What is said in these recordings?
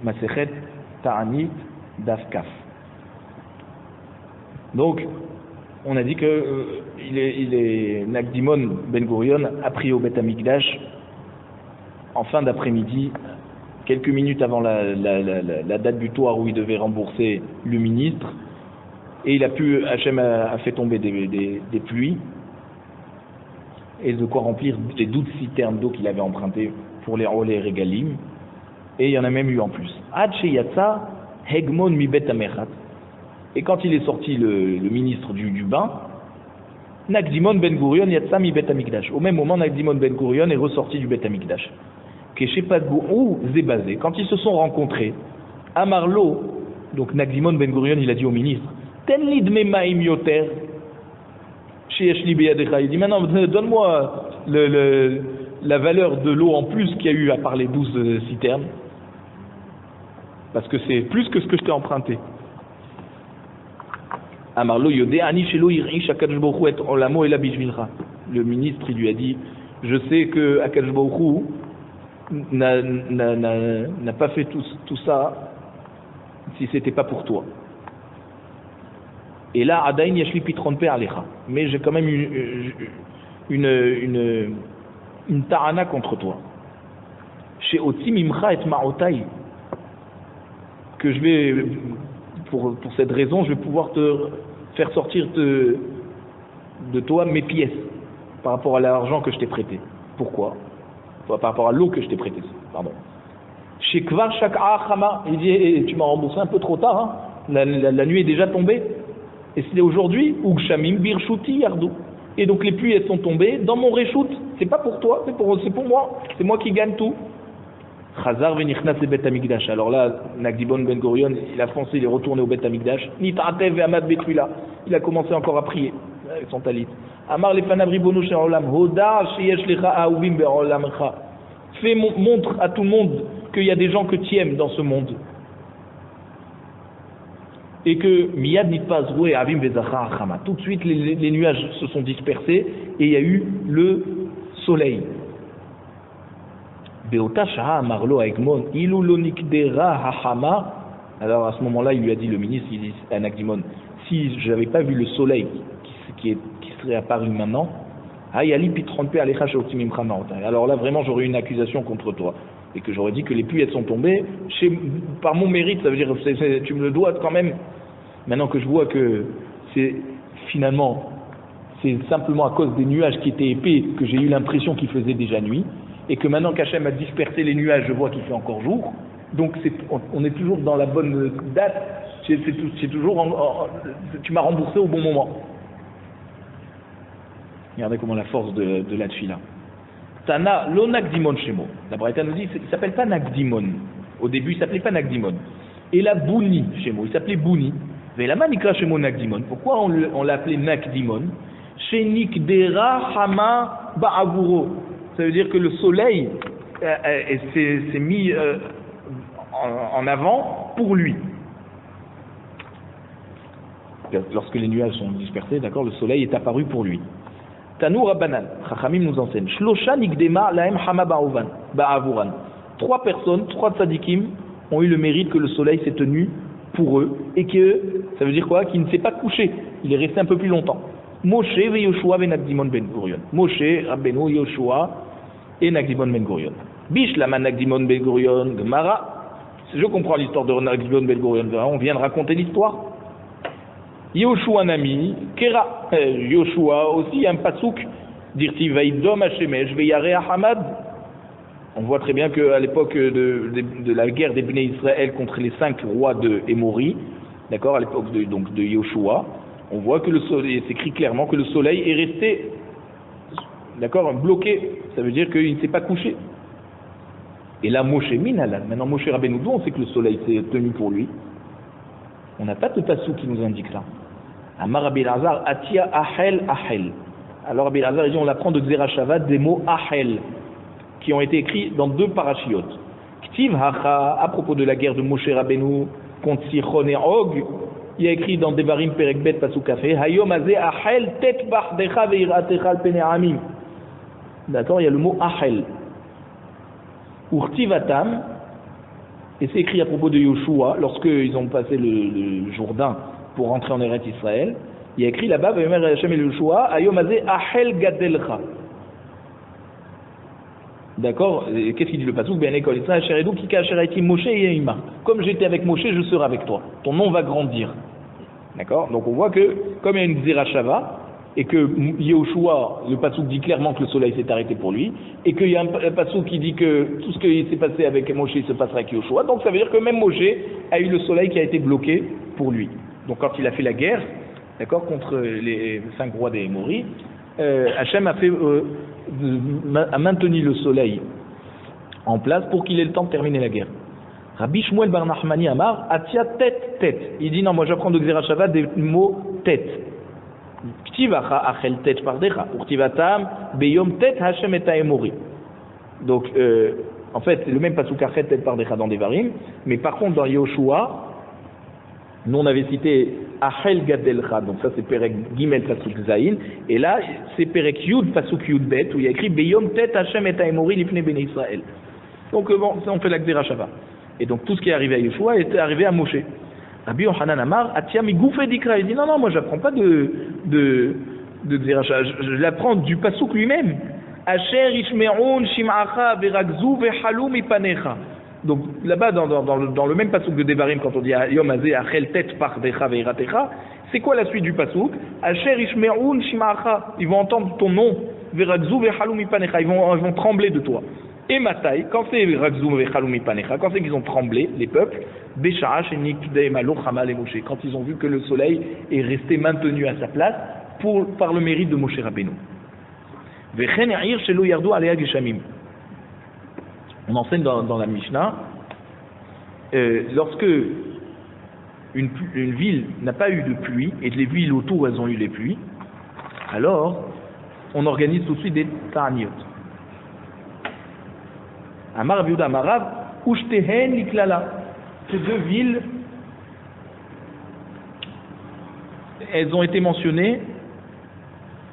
Masechet Ta'anit Daf Kaf. Donc, on a dit que il est Nagdimon Ben Gurion a prié au Beth Amikdash en fin d'après-midi, quelques minutes avant la date butoir où il devait rembourser le ministre, et Hachem a fait tomber des pluies et de quoi remplir les 12 citernes d'eau qu'il avait empruntées pour les relais régalim, et il y en a même eu en plus. Ad sheyatsa hegmon mi bet amechat. Et quand il est sorti le ministre du bain, Nagdimon Ben Gurion yatsa mi bet amikdash. Au même moment, Nagdimon Ben Gurion est ressorti du bet amikdash. Keshepadbou zébazé. Quand ils se sont rencontrés, Amarlo, donc Nagdimon Ben Gurion, il a dit au ministre, Tenli dme ma'im yoter. Il dit maintenant donne-moi la valeur de l'eau en plus qu'il y a eu à part les 12 citernes, parce que c'est plus que ce que je t'ai emprunté. Amarlo yodé ani shelo yirish akadosh baruch hu et olamo ela bishvilcha. Le ministre il lui a dit, je sais que Akadosh baruch hu n'a pas fait tout ça si c'était pas pour toi. Et là, Adain Yashli Pitron Pe Alecha. Mais j'ai quand même une ta'ana contre toi. Chez Oti Mimcha et Ma'otai. Que je vais, pour cette raison, je vais pouvoir te faire sortir de toi mes pièces par rapport à l'argent que je t'ai prêté. Pourquoi? Par rapport à l'eau que je t'ai prêtée. Pardon. Chez Kvar Shak'a Chama. Il dit, tu m'as remboursé un peu trop tard. Hein? La nuit est déjà tombée. Et c'est aujourd'hui, Ugshamim Birshuti Yardou. Et donc les pluies elles sont tombées dans mon reshoot. C'est pas pour toi, c'est pour moi. C'est moi qui gagne tout. Chazar venichnas le Bet Amikdash. Alors là, Nagdimon Ben Gurion, il a foncé, il est retourné au Bet Amikdash. Nit'atev ve Amad Betfila. Il a commencé encore à prier avec son talit. Amar lefanav ribono shel olam hoda sheyesh lecha ahavim be'olamcha. Montre à tout le monde qu'il y a des gens que tu aimes dans ce monde. Et que Miyad Nitpazrou et Avim Vezachar Achama. Tout de suite, les nuages se sont dispersés et il y a eu le soleil. Beota Shaha Marlo Aegmon, Ilu Lonikdera Hachama. Alors à ce moment-là, il lui a dit, le ministre, il dit à Nagdimon, si je n'avais pas vu le soleil qui serait apparu maintenant, Ayali Pitronpe Alecha Shautimim Chamaota. Alors là, vraiment, j'aurais eu une accusation contre toi. Et que j'aurais dit que les pluies elles sont tombées par mon mérite, ça veut dire tu me le dois quand même. Maintenant que je vois que c'est simplement à cause des nuages qui étaient épais que j'ai eu l'impression qu'il faisait déjà nuit, et que maintenant qu'Hachem a dispersé les nuages, je vois qu'il fait encore jour. Donc on est toujours dans la bonne date. C'est toujours tu m'as remboursé au bon moment. Regardez comment la force de la tfila. Tana, lo Nagdimon Shemo. La Braïta nous dit, il ne s'appelle pas Nagdimon. Au début, il ne s'appelait pas Nagdimon. Et la Bouni Shemo, il s'appelait Bouni. Mais la Manikra Shemo Nagdimon. Pourquoi on l'a appelé Nagdimon? Shenikdera Hama Ba'avuro. Ça veut dire que le soleil s'est mis en avant pour lui. Lorsque les nuages sont dispersés, d'accord, le soleil est apparu pour lui. Tanou Rabbanan, Chachamim nous enseigne. Shlosha Nikdema Lahem Hama Ba'avuran. 3 personnes, 3 tzadikim ont eu le mérite que le soleil s'est tenu pour eux et que, ça veut dire quoi? Qu'il ne s'est pas couché, il est resté un peu plus longtemps. Moshe et Yoshua et Nagdimon Ben Gurion. Moshe, Rabbeinu, Yoshua et Nagdimon Ben Gurion. Bishlama Nagdimon Ben Gurion, Gemara. Je comprends l'histoire de Nagdimon Ben Gurion, on vient de raconter l'histoire. Yoshua Nami, Kera, Yoshua aussi, un pasouk, dirti Vaidom Hashemesh, Veyare Hamad. On voit très bien qu'à l'époque de la guerre des Bnei Israël contre les 5 rois de Émori, d'accord, à l'époque de Yoshua, on voit que le soleil, c'est écrit clairement que le soleil est resté, d'accord, bloqué. Ça veut dire qu'il ne s'est pas couché. Et là, Moshe Minalan, maintenant Moshe Rabbeinu, on sait que le soleil s'est tenu pour lui. On n'a pas de passou qui nous indique là. Amar Rabbi Elazar, Atia Ahel Ahel. Alors Rabbi Elazar, il dit, on l'apprend de Zerachava des mots Ahel, qui ont été écrits dans 2 parachiotes. Ktiv Hacha, à propos de la guerre de Moshe Rabbeinu contre Sichon et Og, il y a écrit dans Devarim Perekbet Pasukafé, Hayom Azeh Ahel Tet Bachdecha Veiratecha al Pene Amim. D'accord, il y a le mot Ahel. Urtivatam, Et c'est écrit à propos de Yoshua, lorsqu'ils ont passé le Jourdain pour rentrer en Eretz Israël, il y a écrit là-bas, Hashem et Yoshua, Ayom Azeh Achel Gadelcha. D'accord? Qu'est-ce qu'il dit le pasuk? Ben Ekol Israël Sheredou Kika Sheraiti Moshe Yeima. Comme j'étais avec Moshe, je serai avec toi. Ton nom va grandir. D'accord? Donc on voit que, comme il y a une Zerachava, et que Yehoshua, le pasuk dit clairement que le soleil s'est arrêté pour lui, et qu'il y a un pasuk qui dit que tout ce qui s'est passé avec Moshe se passera avec Yehoshua, donc ça veut dire que même Moshe a eu le soleil qui a été bloqué pour lui. Donc quand il a fait la guerre, d'accord, contre les 5 rois des Émoris, Hachem a maintenu le soleil en place pour qu'il ait le temps de terminer la guerre. Rabbi Shmuel Bar Nachmani Amar, Atia tête. Il dit non, moi j'apprends de Xerashava des mots tête. Ktivacha achel tête pardecha, urtivatam beyom tête Hachem et Taemori. Donc en fait c'est le même pasuk achel tête pardecha dans Devarim, mais par contre dans Yoshua, nous on avait cité achel gadelcha, donc ça c'est Perek Gimel pasuk Zayin, et là c'est Perek Yud pasuk Yud Bet où il y a écrit beyom tête Hachem et Taemori lifne ben Israël. Donc bon, ça on fait la Xerashava. Et donc tout ce qui est arrivé à Yoshua est arrivé à Moshe. Rabbi Yochanan Amar, Atia mi goufé dikra. Il dit non, moi j'apprends pas de Xeracha, je l'apprends du pasuk lui-même. Asher ishme'un shim'acha veragzu vehalou mipanecha. Donc là-bas dans le même pasuk de Devarim, quand on dit Yom Hazeh achel tet pardecha veiratecha, c'est quoi la suite du pasuk? Asher ishme'un shim'acha. Ils vont entendre ton nom, veragzu vehalou mipanecha. Ils vont trembler de toi. Et Matai, quand c'est Ragzoum et Chaloumi Panecha, quand c'est qu'ils ont tremblé, les peuples, Bécharash et Nikdei Malo Chamal et Moshe, quand ils ont vu que le soleil est resté maintenu à sa place par le mérite de Moshe Rabbeinu. Vechen Yair Shelo Yardu Alea Geshamim. On enseigne dans la Mishnah, lorsque une ville n'a pas eu de pluie, et les villes autour elles ont eu les pluies, alors on organise tout de suite des Ta'aniot. Amar Rav Yehuda Amar Rav, Ushtehen Liklala. Ces deux villes, elles ont été mentionnées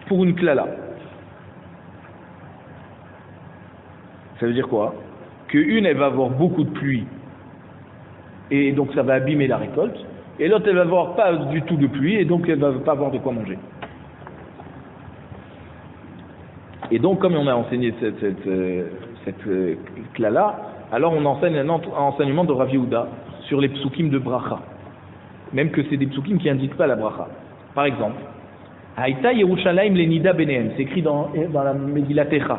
pour une klala. Ça veut dire quoi? Qu'une, elle va avoir beaucoup de pluie, et donc ça va abîmer la récolte, et l'autre, elle va avoir pas du tout de pluie, et donc elle va pas avoir de quoi manger. Et donc, comme on a enseigné cette klala, alors on enseigne un enseignement de Rav Yehuda sur les psukim de bracha, même que c'est des psukim qui n'indiquent pas la bracha. Par exemple, Haïta Yerushalayim lenida benehem, c'est écrit dans la Megillat Echa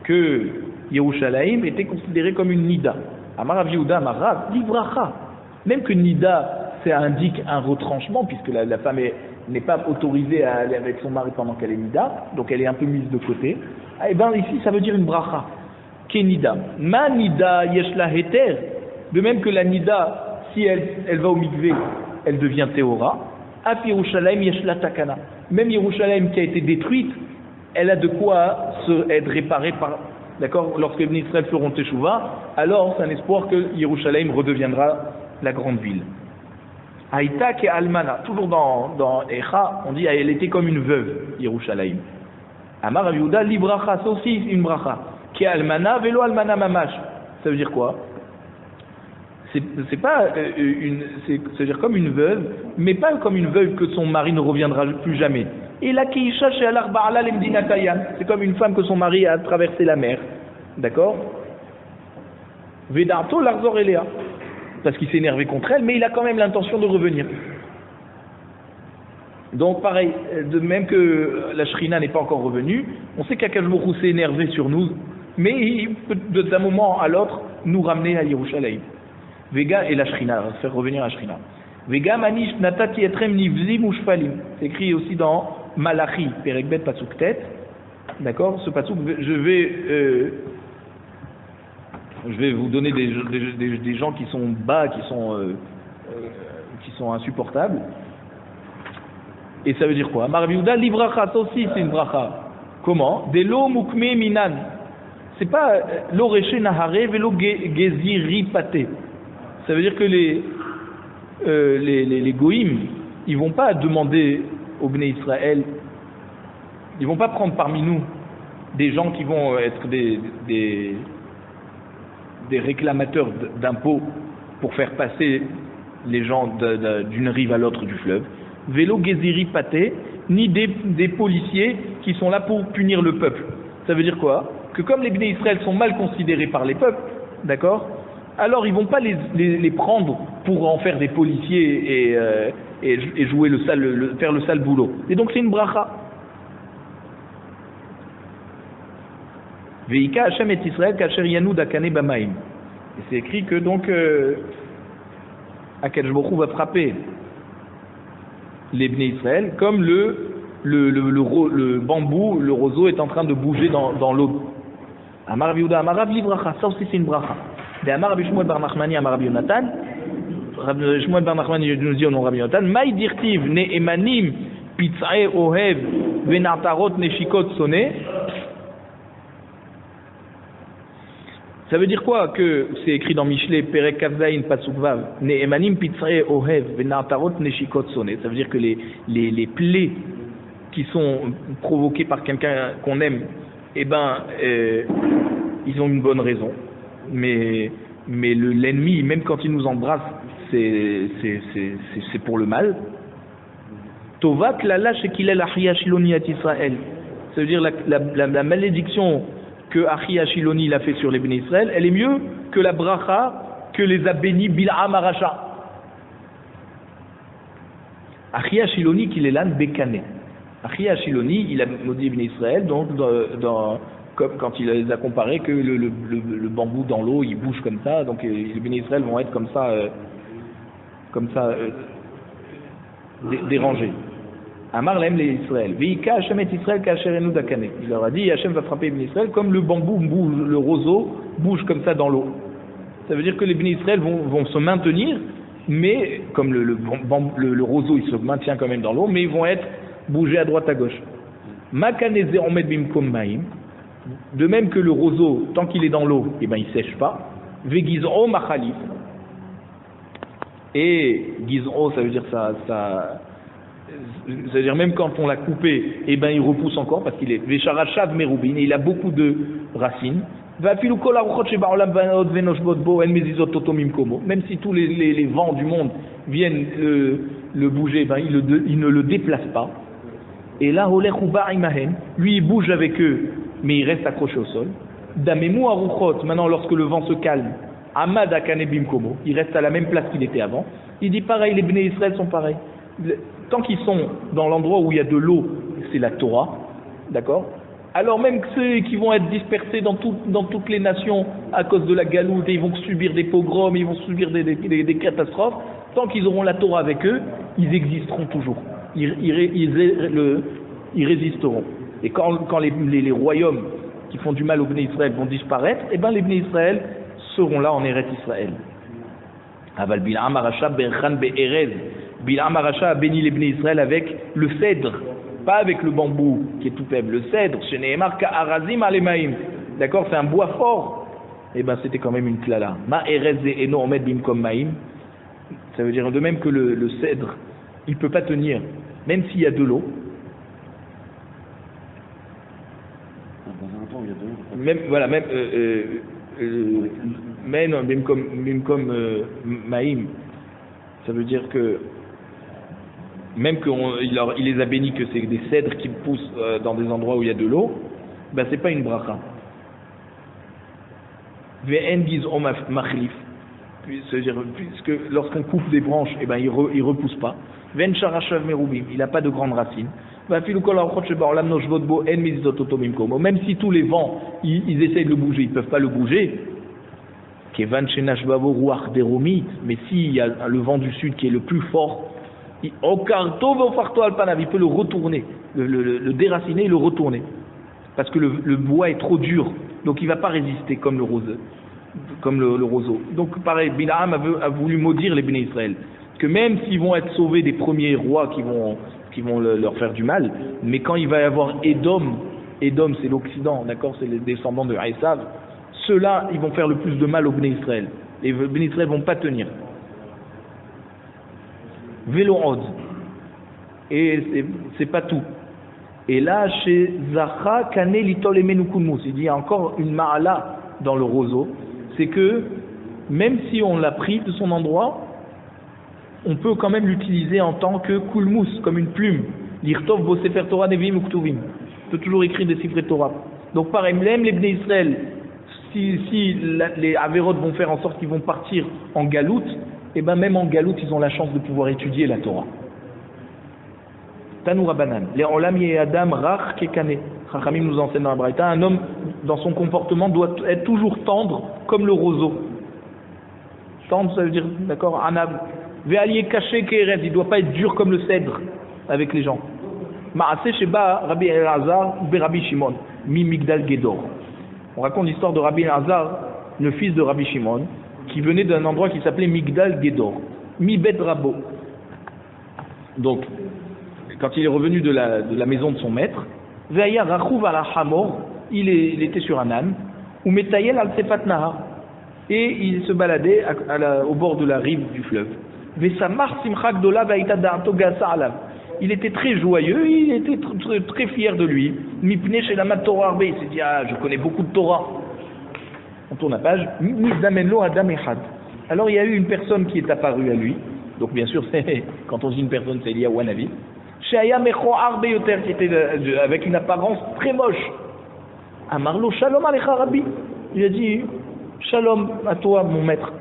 que Yerushalayim était considéré comme une nida. Amar Rav Yehuda Amar Rav, livracha. Même que nida, ça indique un retranchement, puisque la femme n'est pas autorisée à aller avec son mari pendant qu'elle est nida, donc elle est un peu mise de côté. Et bien ici, ça veut dire une bracha. Nida. Ma nida yeshla heter. De même que la nida, si elle va au mikvé, elle devient théora. Af Yerushalayim yeshla takana. Même Yerushalayim qui a été détruite, elle a de quoi être réparée par. D'accord? Lorsque les Israël feront teshuva, alors c'est un espoir que Yerushalayim redeviendra la grande ville. Haïta ke almana. Toujours dans Echa, on dit elle était comme une veuve, Yerushalayim. Amar Rav Yehuda libracha, c'est aussi une bracha. Qui est almana, vélo almana mamash. Ça veut dire quoi? C'est pas c'est-à-dire comme une veuve, mais pas comme une veuve que son mari ne reviendra plus jamais. Et la kiisha chez al-arba'ala lemdinatayan, c'est comme une femme que son mari a traversé la mer. D'accord? Vedarto l'arzor elea. Parce qu'il s'est énervé contre elle, mais il a quand même l'intention de revenir. Donc pareil, de même que la Shrina n'est pas encore revenue, on sait qu'Akadosh Baruch Hu s'est énervé sur nous, mais il peut d'un moment à l'autre nous ramener à Yerushalayim. Vega et la Shrina, faire revenir la Shrina. Vega manish natati etrem nivzim ushfalim. C'est écrit aussi dans Malachi, Perek Bet Pasuk Tet. D'accord? Ce pasuk, je vais vous donner des gens qui sont bas, qui sont insupportables. Et ça veut dire quoi? Rav Yehuda livracha, ça aussi c'est une bracha. Comment? De l'eau mukme minan. C'est pas l'eau reché nahare velo geziri pate. Ça veut dire que les goïms, ils vont pas demander au Bnei Israël, ils vont pas prendre parmi nous des gens qui vont être des réclamateurs d'impôts pour faire passer les gens d'une rive à l'autre du fleuve. Vélo Geziri Paté, ni des policiers qui sont là pour punir le peuple. Ça veut dire quoi? Que comme les Bnei Israël sont mal considérés par les peuples, d'accord? Alors ils vont pas les prendre pour en faire des policiers et jouer faire le sale boulot. Et donc c'est une bracha. Veika Hashem et Israël kacher yanud akane bamaim. Et c'est écrit que donc Akadosh Baruch Hu va frapper les Bnei Israël comme le bambou, le roseau est en train de bouger dans l'eau. Amar Rabbi Yehuda, Amar Rav Livracha, ça aussi c'est une bracha. De Amar Rabbi Shmuel bar Nachmani, Amar Rabbi Yonatan, Rabbi Shmuel bar Nachmani nous dit au nom Rabbi Yonatan, Maï dirtiv ne'emanim pitza'e ohev venatarot neshikot sonné. Ça veut dire quoi? Que c'est écrit dans Mishlei, Perek Kavzaïn Pasuk Vav, Ne'emanim Pitzrei Ohev, Venatarot Neshikot Sonné. Ça veut dire que les plaies qui sont provoquées par quelqu'un qu'on aime, eh ben, ils ont une bonne raison. Mais l'ennemi, même quand il nous embrasse, c'est pour le mal. Tovat Lala Shekilel Achia Shiloniat Israël. Ça veut dire la malédiction que Achi Ashiloni l'a fait sur les Bnei Israël, elle est mieux que la bracha que les a bénis Bil'am Aracha. Achi Ashiloni qu'il est là, Bekane. Achi Ashiloni, il a maudit Bnei Israël, donc comme quand il les a comparés que le bambou dans l'eau, il bouge comme ça, donc les Bnei Israël vont être comme ça dérangés. Amar l'aime les Israël. Veika Hashem et Israël kacherenu dakane. Il leur a dit, Hashem va frapper les Bnei Israël comme le bambou bouge, le roseau bouge comme ça dans l'eau. Ça veut dire que les Bnei Israël vont se maintenir, mais comme le roseau il se maintient quand même dans l'eau, mais ils vont être bougés à droite à gauche. Makaneze omed bimkom maim. De même que le roseau, tant qu'il est dans l'eau, eh ben il sèche pas. Vegizro machalif. Et gizro, ça veut dire ça c'est-à-dire même quand on l'a coupé, eh ben il repousse encore parce qu'il est Vesharashav Merubin et il a beaucoup de racines. Même si tous les vents du monde viennent le bouger, ben il ne le déplace pas. Et là, lui il bouge avec eux, mais il reste accroché au sol. Damemu Aruchot, maintenant lorsque le vent se calme, Amad Akane Bimkomo, il reste à la même place qu'il était avant. Il dit pareil, les Bnei Israël sont pareils. Tant qu'ils sont dans l'endroit où il y a de l'eau, c'est la Torah, d'accord? Alors même que ceux qui vont être dispersés dans toutes les nations à cause de la galoute, et ils vont subir des pogroms, ils vont subir des catastrophes, tant qu'ils auront la Torah avec eux, ils existeront toujours. Ils résisteront. Et quand les royaumes qui font du mal aux Bnei Israël vont disparaître, eh ben les Bnei Israël seront là en Eretz Israël. Aval Bil'am Aracha Berchan Be'erez. Bil'am Aracha a béni les Bnei Israël avec le cèdre, pas avec le bambou qui est tout faible, le cèdre, chez Nehemar Ka'arazim Alemaim. D'accord, c'est un bois fort. Eh ben c'était quand même une klala. Ma erez eno omed bimkom maim. Ça veut dire de même que le cèdre, il peut pas tenir, même s'il y a de l'eau. Même voilà, même bimkom maim. Ça veut dire que même qu'il les a bénis que c'est des cèdres qui poussent dans des endroits où il y a de l'eau, ben c'est pas une bracha. Ve'en giz o machlif, c'est-à-dire puisque lorsqu'on coupe des branches, eh ben il repousse pas. Ve'en sharashav merubim, il n'a pas de grandes racines. Même si tous les vents ils essayent de le bouger, ils ne peuvent pas le bouger. Mais s'il y a le vent du sud qui est le plus fort, il peut le retourner, le déraciner et le retourner. Parce que le bois est trop dur, donc il ne va pas résister comme le roseau. Donc pareil, Bil'am a voulu maudire les Bnei Israël, que même s'ils vont être sauvés des premiers rois qui vont leur faire du mal, mais quand il va y avoir Édom c'est l'Occident, d'accord, c'est les descendants de Esav, ceux-là, ils vont faire le plus de mal aux Bnei Israël. Les Bnei Israël ne vont pas tenir. Vélo'od. Et c'est pas tout. Et là, chez Zacha, Kane Litol Emenukunmus, il dit il y a encore une ma'ala dans le roseau, c'est que même si on l'a pris de son endroit, on peut quand même l'utiliser en tant que kulmus, comme une plume. L'irtov bo sefer Torah nevim uktuvim. On peut toujours écrire des sifrei Torah. Donc pareil, même les Bnei Israël, si les Averot vont faire en sorte qu'ils vont partir en galoute, et ben même en galoute, ils ont la chance de pouvoir étudier la Torah. Tanou Rabbanan. Les olam ye adam rach kekane. Chachamim nous enseigne dans la Braïta, un homme dans son comportement doit être toujours tendre comme le roseau. Tendre, ça veut dire, d'accord, anab. Ve'alié caché ke'eretz, il ne doit pas être dur comme le cèdre avec les gens. Ma'aseh sheba Rabbi Elazar be Rabbi Shimon mi Migdal Gedor. On raconte l'histoire de Rabbi Elazar, le fils de Rabbi Shimon, qui venait d'un endroit qui s'appelait Migdal Gedor, mi Bet Rabo. Donc, quand il est revenu de la maison de son maître, Ve'aya rachouv ala hamor, il était sur un âne, ou metayel al sefat nahar, et il se baladait au bord de la rive du fleuve. Ve'samach simcha gdola ve'aita da'ato gasa alav. Il était très joyeux, il était très, très fier de lui. Mipne chez la Torah arbe, il s'est dit, ah, je connais beaucoup de Torah. On tourne la page. Mizamenlo adam echad. Alors il y a eu une personne qui est apparue à lui. Donc bien sûr, quand on dit une personne, c'est Eliyahu Hanavi. Shaya mecho arbe yoter, qui était avec une apparence très moche. Amarlo shalom alecha rabbi. Il a dit, shalom à toi mon maître.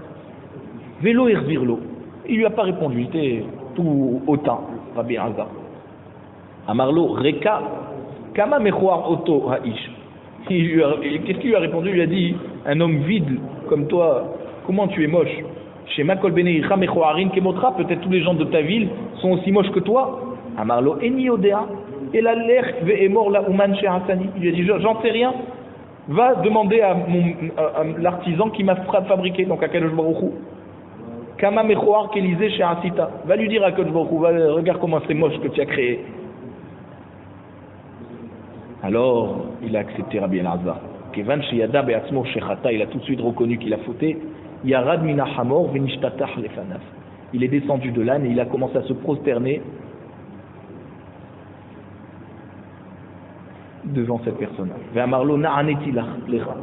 Velo erzirlo. Il lui a pas répondu, il était tout hautain. Rabbi Elazar. Amarlo, Reka, Kama Mechoar Oto Ha'ish. Qu'est-ce qu'il lui a répondu? Il lui a dit, un homme vide comme toi, comment tu es moche? Chez Makol Beneicha Mechoarin Kemotra, peut-être tous les gens de ta ville sont aussi moches que toi. Amarlo, Eni Odea, Elalech Ve'emor la Uman Chez Hassani. Il lui a dit, j'en sais rien, va demander à l'artisan qui m'a fabriqué, donc à Kadosh Baruch Hu. Kama mechoar qu'Élisée chez Asita. Va lui dire à Kadosh Baruch Hu, regarde comment c'est moche que tu as créé. Alors, il a accepté Rabbi Elazar. Kevan sheyada be'atzmo shechata, il a tout de suite reconnu qu'il a fauté. Yarad mina hamor venishtatach lefanaf. Il est descendu de l'âne et il a commencé à se prosterner devant cette personne. Ve'amarlo na'aneti lecha.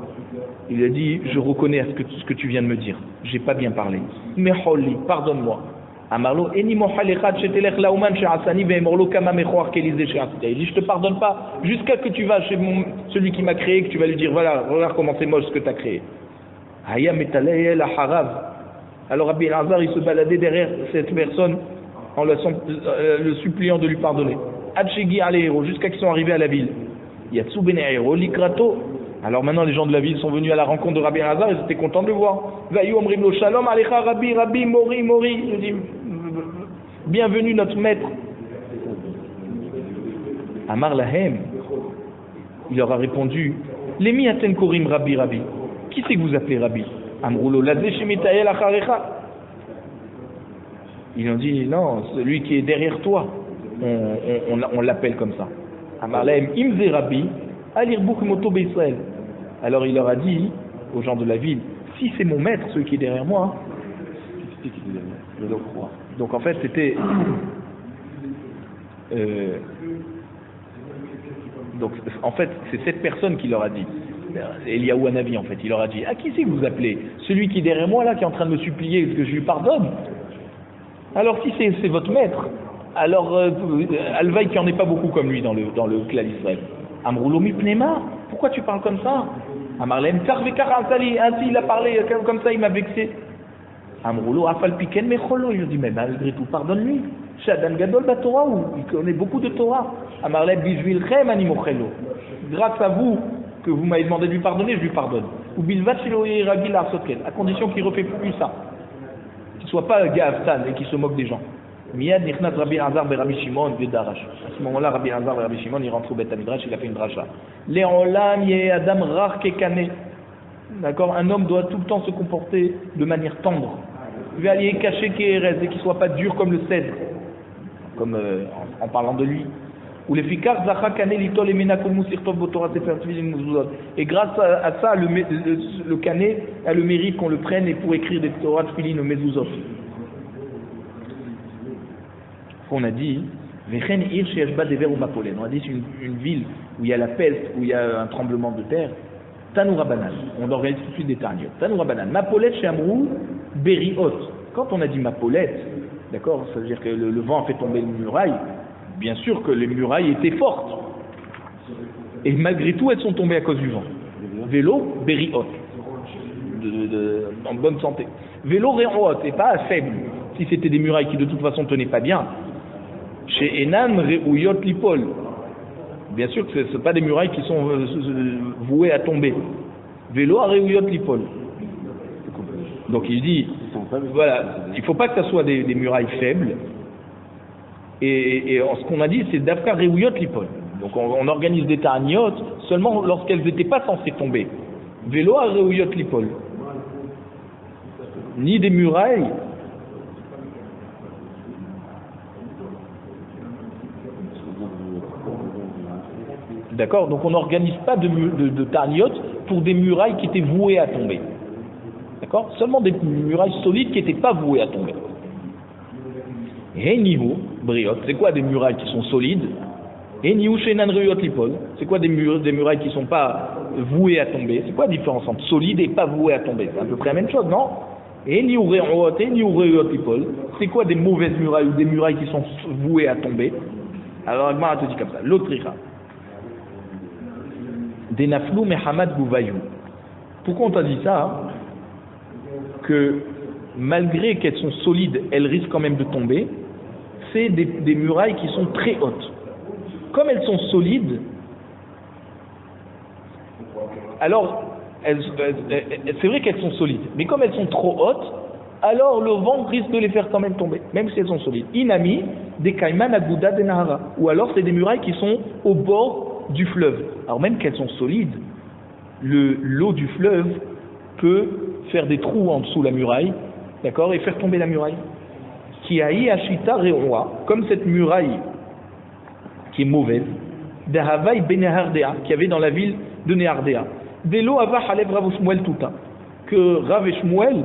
Il a dit, je reconnais ce que tu viens de me dire. J'ai pas bien parlé. Mais pardonne-moi. Amarlo, eni mohalechad shetelech lauman she'asani ve'emorlo kama mechoar qu'Élisée she'asita. Il dit, je te pardonne pas jusqu'à ce que tu vas chez celui qui m'a créé, que tu vas lui dire, voilà, regarde comment c'est moche ce que tu as créé. Haya metalei la harav. Alors Rabbi Elazar, il se baladait derrière cette personne en le suppliant de lui pardonner. Adshegi alehero, jusqu'à qu'ils sont arrivés à la ville. Yatsu benehero likrato. Alors maintenant les gens de la ville sont venus à la rencontre de Rabbi Elazar, ils étaient contents de le voir. Vayu omrim lo shalom alecha Rabbi, Rabbi, mori, mori. Il dit, bienvenue notre maître. Amar lahem, il leur a répondu, Lemi aten korim Rabbi, Rabbi. Qui c'est que vous appelez Rabbi? Amroulo lazé shemitayel acharecha. Ils ont dit, non, celui qui est derrière toi, on l'appelle comme ça. Amar lahem imze Rabbi. Alors il leur a dit aux gens de la ville, si c'est mon maître, celui qui est derrière moi, donc en fait c'était donc en fait c'est cette personne qui leur a dit, Eliyahu Hanavi en fait, il leur a dit, à qui c'est que vous appelez? Celui qui est derrière moi là, qui est en train de me supplier que je lui pardonne. Alors si c'est votre maître, alors Alvaï qu'il n'y en ait pas beaucoup comme lui dans le clan d'Israël. Amroulo mipnema, pourquoi tu parles comme ça? Amarlem karvekar azali, ainsi il a parlé comme ça, il m'a vexé. Amroulo afal piken mecholo, il dit mais malgré tout pardonne-lui. Shadan gadol ba Torah, il connaît beaucoup de Torah. Amarlem bijvilchem animochelo. Grâce à vous que vous m'avez demandé de lui pardonner, je lui pardonne. Ou bilvat shelo iragil arsotkel, à condition qu'il ne refait plus ça, qu'il ne soit pas gaftan et qu'il se moque des gens. Miyad Nichnat Rabbi Elazar be Rabbi Shimon Vedarash. À ce moment-là, Rabbi Elazar be Rabbi Shimon, il rentre au Beth Midrash, il a fait une dracha. Léolam ye Adam rar kekane. D'accord, un homme doit tout le temps se comporter de manière tendre. Ve'alié caché ke'erez, et qu'il soit pas dur comme le cèdre, comme en parlant de lui. Ou les fikar zacha kane litol emena kol musirtov botorat sefer tvilin muzuzot. Et grâce à ça, le canet a le mérite qu'on le prenne et pour écrire des Torah tvilin au mezuzot. On a dit, on a dit une ville où il y a la peste, où il y a un tremblement de terre, Tanoura Banan, on organise tout de suite des tarniot. Tanoura Banan, Mapolette chez Amrou, Beriot. Quand on a dit Mapolette, d'accord, ça veut dire que le vent a fait tomber les murailles, bien sûr que les murailles étaient fortes. Et malgré tout, elles sont tombées à cause du vent. Vélo, Beriot, en bonne santé. Vélo, Réot, et pas faible. Si c'était des murailles qui de toute façon tenaient pas bien, chez Enan, Réouyot, Lipol. Bien sûr que ce ne sont pas des murailles qui sont vouées à tomber. Vélo à Réouyot Lipol. Donc il dit, voilà, il ne faut pas que ce soit des murailles faibles. Et ce qu'on a dit, c'est d'Afka Réouyot Lipol. Donc on organise des tarniot seulement lorsqu'elles n'étaient pas censées tomber. Vélo à Réouyot Lipol. Ni des murailles. D'accord? Donc on n'organise pas de tarniot pour des murailles qui étaient vouées à tomber. D'accord? Seulement des murailles solides qui n'étaient pas vouées à tomber. Et niveau, briot, c'est quoi des murailles qui sont solides? Et niveau shenan reyot lipol, c'est quoi des murailles qui ne sont pas vouées à tomber? C'est quoi la différence entre solides et pas vouées à tomber? C'est à peu près la même chose, non? Et niveau reyot et niveau reyot lipol, c'est quoi des mauvaises murailles ou des murailles qui sont vouées à tomber? Alors Agmara te dit comme ça, l'autricha. Des naflou mehamad gouvayou. Pourquoi on t'a dit ça? Hein? Que malgré qu'elles sont solides, elles risquent quand même de tomber. C'est des murailles qui sont très hautes. Comme elles sont solides, alors c'est vrai qu'elles sont solides, mais comme elles sont trop hautes, alors le vent risque de les faire quand même tomber, même si elles sont solides. Inami, des kaiman agouda de nahara, ou alors c'est des murailles qui sont au bord du fleuve. Alors même qu'elles sont solides, l'eau du fleuve peut faire des trous en dessous de la muraille, d'accord, et faire tomber la muraille. Qui a ashita re'oa, comme cette muraille qui est mauvaise, d'Ahavaï Benehardea, qui avait dans la ville de Nehardea. Delo ava halev Rav Shmuel touta, que Rav et Shmuel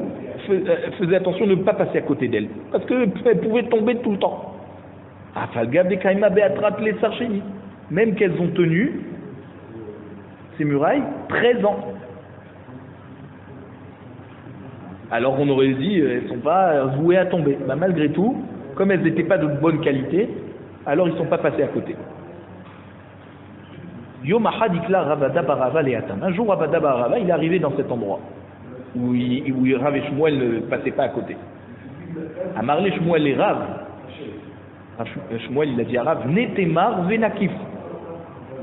faisaient attention de ne pas passer à côté d'elle, parce qu'elle pouvait tomber tout le temps. Afalgav de Kaima Beatrat les Sarcheni, même qu'elles ont tenu ces murailles 13 ans. Alors on aurait dit, elles ne sont pas vouées à tomber. Bah, malgré tout, comme elles n'étaient pas de bonne qualité, alors ils ne sont pas passés à côté. Yom Ahad Ikla Ravada Barava Leatam. Un jour, Ravada Barava, il est arrivé dans cet endroit où Rav et Shmuel ne passaient pas à côté. À Marlé Shmuel et Rav, Shmuel il a dit à Rav, Netemar Venakif.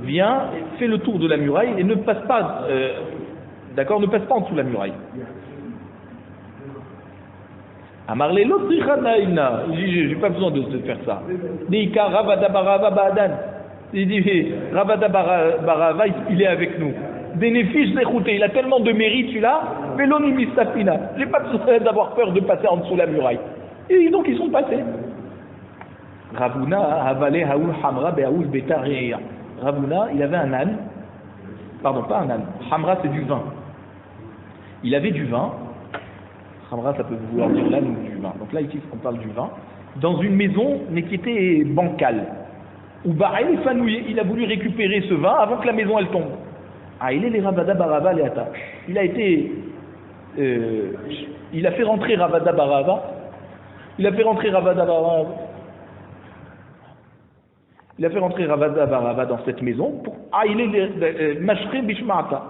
Viens, fais le tour de la muraille et ne passe pas, d'accord, ne passe pas en dessous de la muraille. Amarle l'autre il dit, j'ai pas besoin de faire ça. Nika Ravada Barava Ba'adan. Il dit, Ravada Barava, il est avec nous. Bénéfice d'écouter, il a tellement de mérite celui-là, Veloni Mistafina. J'ai pas besoin d'avoir peur de passer en dessous de la muraille. Et donc ils sont passés. Ravuna Havale Haoul Hamra Beaoul Beta Reya. Ravuna, il avait un âne. Pardon, pas un âne. Hamra, c'est du vin. Il avait du vin. Hamra, ça peut vouloir dire l'âne ou du vin. Donc là, ici, on parle du vin. Dans une maison, mais qui était bancale. Ou Ba'el Fanouye, il a voulu récupérer ce vin avant que la maison, elle tombe. Ah, il est les Ravada Barava Leata. Il a été... il a fait rentrer Ravada Barava. Il a fait rentrer Ravada Barava. Il a fait rentrer Ravada Barava dans cette maison pour... Ah, il est Mashre Bishma'ata.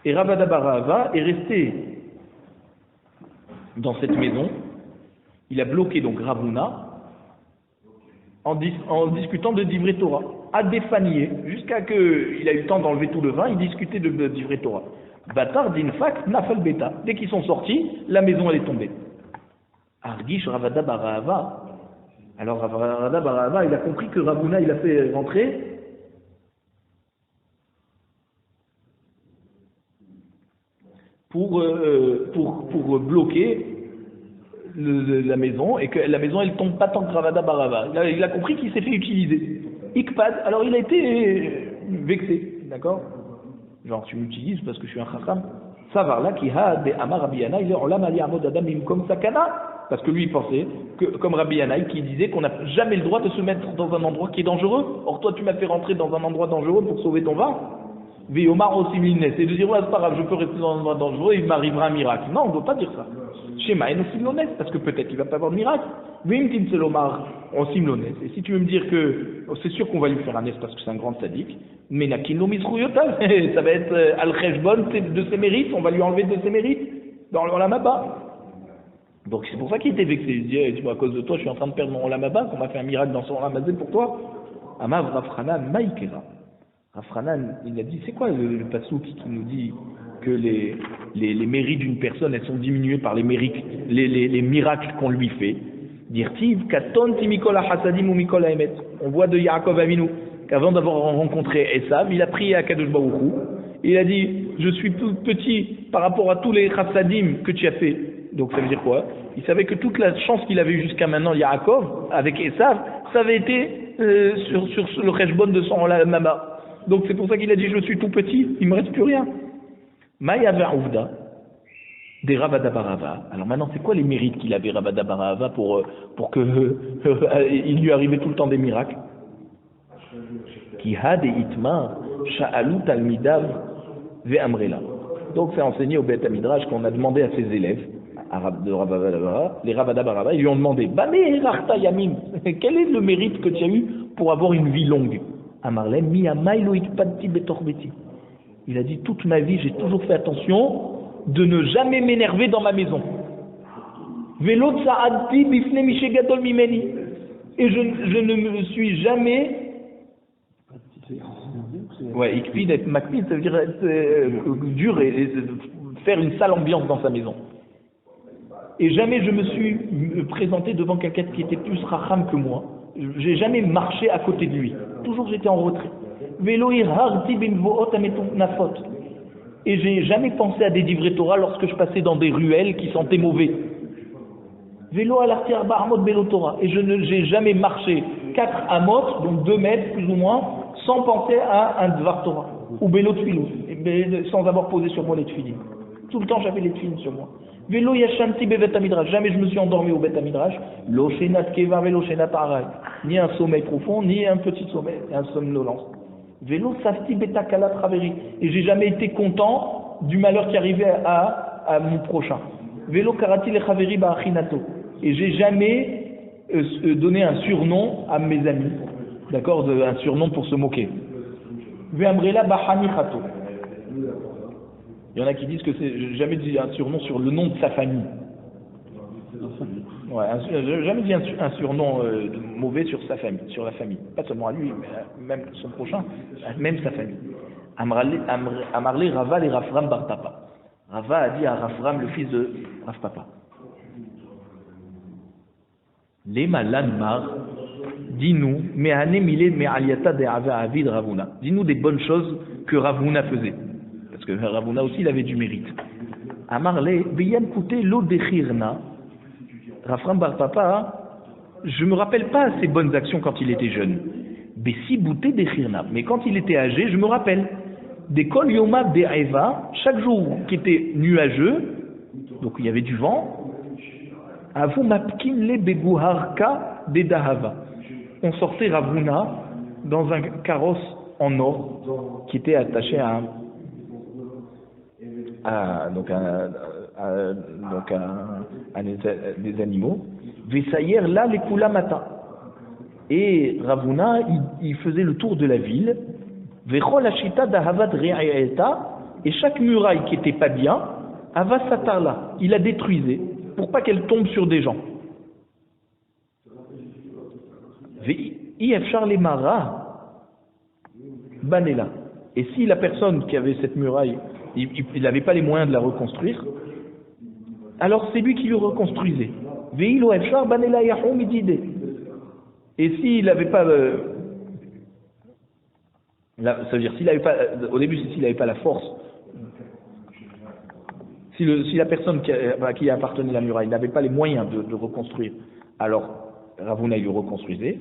Et Ravada Barava est resté dans cette maison. Il a bloqué donc Ravuna en discutant de Divrei Torah. À défanier, jusqu'à qu'il a eu le temps d'enlever tout le vin, il discutait de Divrei Torah. Batar d'infak nafal beta. Dès qu'ils sont sortis, la maison elle est tombée. Argish Ravada Barava. Alors Ravada Barava, il a compris que Ravuna, il a fait rentrer pour bloquer la maison, et que la maison elle tombe pas tant que Ravada Barava. Il a compris qu'il s'est fait utiliser. Ikpad, alors il a été vexé, d'accord? Genre tu m'utilises parce que je suis un chacham. Savar là qui a des Amar Rabbi Yanaï, il est en l'amali amod adam comme sakana. Parce que lui, il pensait, que, comme Rabbi Yanaï, qui disait qu'on n'a jamais le droit de se mettre dans un endroit qui est dangereux. Or, toi, tu m'as fait rentrer dans un endroit dangereux pour sauver ton vin. Ve'yomar osim lines, et de dire ouais, c'est pas grave, je peux rester dans un endroit dangereux, il m'arrivera un miracle. Non, on ne doit pas dire ça. Shema en osim lones, parce que peut-être qu'il va pas avoir de miracle. Ve'imtin selomar osim lones. Et si tu veux me dire que c'est sûr qu'on va lui faire un est parce que c'est un grand sadique, mais nakin lo misruyotav, ça va être al-kheshbon de ses mérites, on va lui enlever de ses mérites dans le Olam Haba. Donc c'est pour ça qu'il était vexé. Il dit, tu vois, à cause de toi, je suis en train de perdre mon Olam Haba, qu'on m'a fait un miracle dans son Olam Haba pour toi. Amav Rafranan Maïkera. Rafranan, il a dit, c'est quoi le passouk qui nous dit que les mérites d'une personne, elles sont diminuées par les miracles qu'on lui fait. Dirtiv, Katon Timikola Hasadim ou Mikola Emet. On voit de Yaakov Avinu qu'avant d'avoir rencontré Esav, il a prié à Kadosh Baruch Hu. Il a dit, je suis tout petit par rapport à tous les Hasadim que tu as fait. Donc ça veut dire quoi? Il savait que toute la chance qu'il avait eu jusqu'à maintenant, Yaakov, avec Esav, ça avait été sur le Kheshbon de son Mama. Donc c'est pour ça qu'il a dit, je suis tout petit, il ne me reste plus rien. Maïa Ouvda, des Ravada Barava. Alors maintenant, c'est quoi les mérites qu'il avait, Ravada Barava, pour que il lui arrivait tout le temps des miracles? Qui had et itmar, sha'alu talmidav ve'amrela. Donc c'est enseigné au Beth Midrash qu'on a demandé à ses élèves, de les Ravada Barava, ils lui ont demandé, Bané Rachta Yamim, quel est le mérite que tu as eu pour avoir une vie longue? Amarle, mi amailo ikpadti betorbeti. Il a dit, toute ma vie, j'ai toujours fait attention de ne jamais m'énerver dans ma maison. Velo tsa'adti bifne mishe gadol mimeni. Et je ne me suis jamais... Ouais, ikpid et makpid, ça veut dire être dur et faire une sale ambiance dans sa maison. Et jamais je me suis présenté devant quelqu'un qui était plus racham que moi. J'ai jamais marché à côté de lui. Toujours j'étais en retrait. Et j'ai jamais pensé à des divrei Torah lorsque je passais dans des ruelles qui sentaient mauvais. Vélo à l'artière Bahamot Bélo Torah. Et j'ai jamais marché 4 amot, donc 2 mètres plus ou moins, sans penser à un dvar Torah. Ou Bélo Tfilou, sans avoir posé sur moi les tfilines. Tout le temps j'avais les tfilines sur moi. Vélo Yashanti Bevet Midrash. Jamais je me suis endormi au Bet Midrash. Lo Shenat Keva Vélo Shenat Aray. Ni un sommeil profond, ni un petit sommeil, un somnolence. Vélo Safti Beta Kala Traveri. Et j'ai jamais été content du malheur qui arrivait à mon prochain. Vélo Karati Le Chaveri Ba'achinato. Et j'ai jamais donné un surnom à mes amis. D'accord, un surnom pour se moquer. Ve'amrela Bahani Chato. Il y en a qui disent que j'ai jamais dit un surnom sur le nom de sa famille. Ouais, j'ai jamais dit un surnom mauvais sur sa famille, sur la famille. Pas seulement à lui, mais même son prochain, même sa famille. Amarle Rava et Rafram Bar Papa. Rava a dit à Rafram, le fils de Rav Papa. Lema Lanmar, dis-nous, Mehane Mile Me'aliata de Ava Avid Ravuna. Dis-nous des bonnes choses que Ravuna faisait. Parce que Ravuna aussi, il avait du mérite. Amarle, Beyan Kouté Lo Dechirna. Rafram Bar Papa, je me rappelle pas ses bonnes actions quand il était jeune. Bessi Bouté Dechirna. Mais quand il était âgé, je me rappelle. Des Kol Yoma de Eva, chaque jour qui était nuageux, donc il y avait du vent, Avu Mapkin Le Beguharka de Dahava. On sortait Ravuna dans un carrosse en or qui était attaché à des animaux. Vesayer là les Kulamata. Et Ravuna, il faisait le tour de la ville. Vechol Ashita Dahavat Re'aeta. Et chaque muraille qui était pas bien, Ava Satarla, il la détruisait pour pas qu'elle tombe sur des gens. Ve'ifchar les Mara Banela. Et si la personne qui avait cette muraille, il n'avait pas les moyens de la reconstruire, alors c'est lui qui le reconstruisait. Ve'ilo efchar Banela Yahom Idide. Et s'il n'avait pas ça veut dire s'il avait pas, au début s'il n'avait pas la force, si la personne qui appartenait à la muraille n'avait pas les moyens de reconstruire, alors Ravuna il le reconstruisait.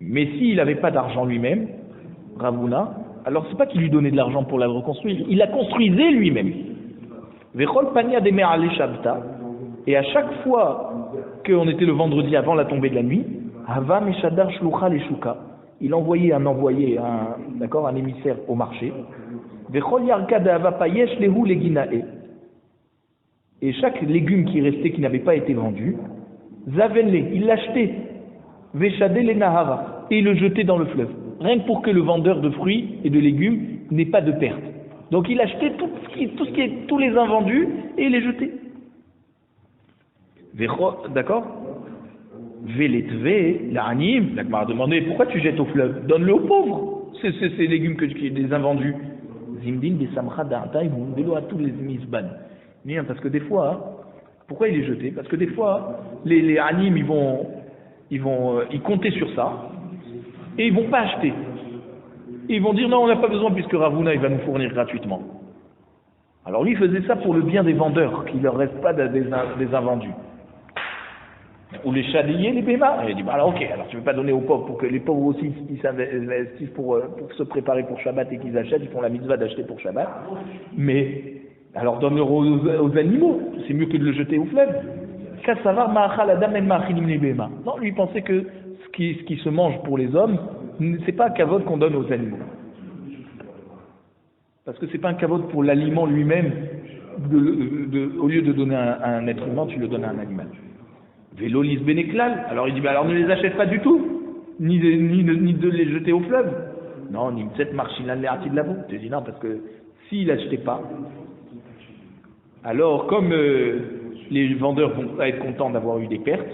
Mais s'il n'avait pas d'argent lui-même, Ravuna, alors c'est pas qu'il lui donnait de l'argent pour la reconstruire, il la construisait lui-même. Vechol pania de me'ale shabta. Et à chaque fois qu'on était le vendredi avant la tombée de la nuit, Hava Meshadar Shlucha Leshuka, il envoyait un émissaire au marché, Vechol yarkada va payesh lehu leginae. Et chaque légume qui restait, qui n'avait pas été vendu, zavenle, il l'achetait. Veshade le nahara. Et il le jetait dans le fleuve. Rien que pour que le vendeur de fruits et de légumes n'ait pas de perte. Donc il achetait tous les invendus et il les jetait. D'accord? Veletve, l'anime, la Gemara a demandé pourquoi tu jettes au fleuve? Donne-le aux pauvres, ces légumes des invendus. Zimdin des samcha d'artaï, vous à tous les misban. Parce que des fois, pourquoi il les jetait? Parce que des fois, les animes, ils comptaient sur ça et ils vont pas acheter. Et ils vont dire non, on n'a pas besoin puisque Ravuna il va nous fournir gratuitement. Alors lui il faisait ça pour le bien des vendeurs, qu'il ne leur reste pas des invendus. Ou les chadillés, les bémas. Et il dit bah alors ok, alors tu ne veux pas donner aux pauvres pour que les pauvres aussi ils s'investissent pour se préparer pour Shabbat et qu'ils achètent, ils font la mitzvah d'acheter pour Shabbat. Mais alors donne-le aux animaux, c'est mieux que de le jeter au fleuve. Non, lui il pensait que ce qui se mange pour les hommes, c'est pas un kavod qu'on donne aux animaux. Parce que c'est pas un kavod pour l'aliment lui-même, au lieu de donner à un être humain, tu le donnes à un animal. Vélo lis bénéclal, alors il dit, bah alors ne les achète pas du tout, ni de les jeter au fleuve. Non, ni cette marchinal les artis de la boue. Tu dis non, parce que s'il n'achetait pas, alors comme les vendeurs vont pas être contents d'avoir eu des pertes,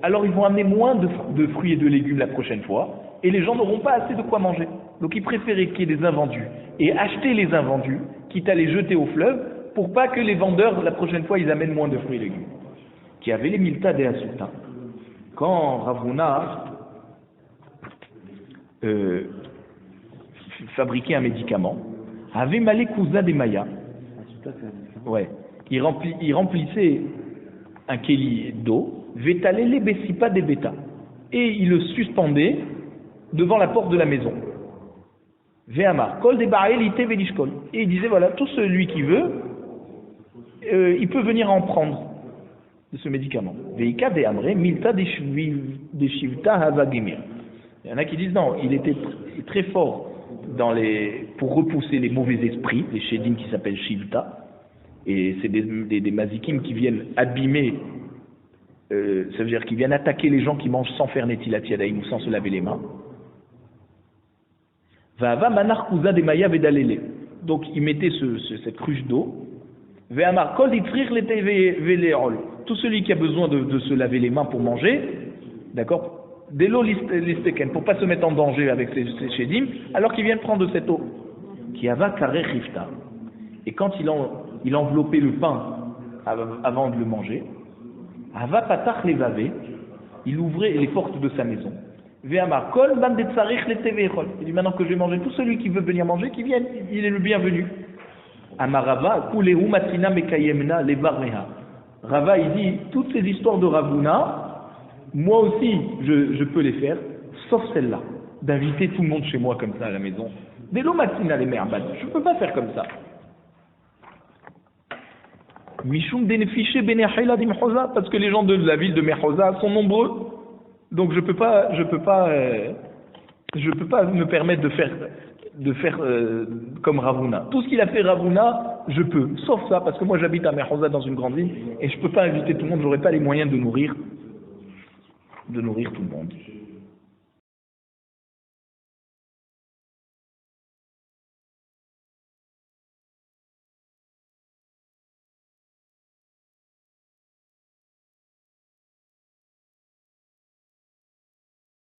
alors ils vont amener moins de fruits et de légumes la prochaine fois, et les gens n'auront pas assez de quoi manger. Donc ils préféraient qu'il y ait des invendus, et acheter les invendus, quitte à les jeter au fleuve, pour pas que les vendeurs, la prochaine fois, ils amènent moins de fruits et légumes. Qui avait les milta de Asuta. Quand Ravuna fabriquait un médicament, avait malé cousin des Mayas. Ouais. Il remplissait un kéli d'eau, vétalé les bessipa des bêtas, et il le suspendait devant la porte de la maison. Ve'amar, kol des barélité velishkol. Et il disait voilà, tout celui qui veut, il peut venir en prendre de ce médicament. Veika ve'amre, milta des shivta havagimir. Il y en a qui disent non, il était très fort pour repousser les mauvais esprits, les shedim qui s'appellent shivta. Et c'est des mazikim qui viennent abîmer, ça veut dire qu'ils viennent attaquer les gens qui mangent sans faire netilat yadayim ou sans se laver les mains. Va'ava manar kuza de maya vedalele. Donc il mettait cette cruche d'eau. Ve'amar kol ditrir lete ve'leol. Tout celui qui a besoin de se laver les mains pour manger, d'accord, delo listeken, pour pas se mettre en danger avec ses shedim, alors qu'il vient prendre de cette eau. Qui ava kare chifta. Et quand il enveloppait le pain avant de le manger, ava patach levavé, il ouvrait les portes de sa maison. Ve'amar kol ban de tsarich lete ve'echol. Il dit maintenant que je vais manger, tout celui qui veut venir manger, qui vienne, il est le bienvenu. Amarava kulehu matina mekayemna levarneha. Rava, il dit, toutes ces histoires de Ravuna, moi aussi, je peux les faire, sauf celle-là, d'inviter tout le monde chez moi comme ça à la maison. Dès l'omatina les merbad, je ne peux pas faire comme ça. Mishum denefiché benehayla di Mehoza, parce que les gens de la ville de Mehoza sont nombreux, donc je peux pas me permettre de faire comme Ravuna. Tout ce qu'il a fait Ravuna, je peux, sauf ça, parce que moi j'habite à Mehoza dans une grande ville, et je peux pas inviter tout le monde, j'aurais pas les moyens de nourrir tout le monde.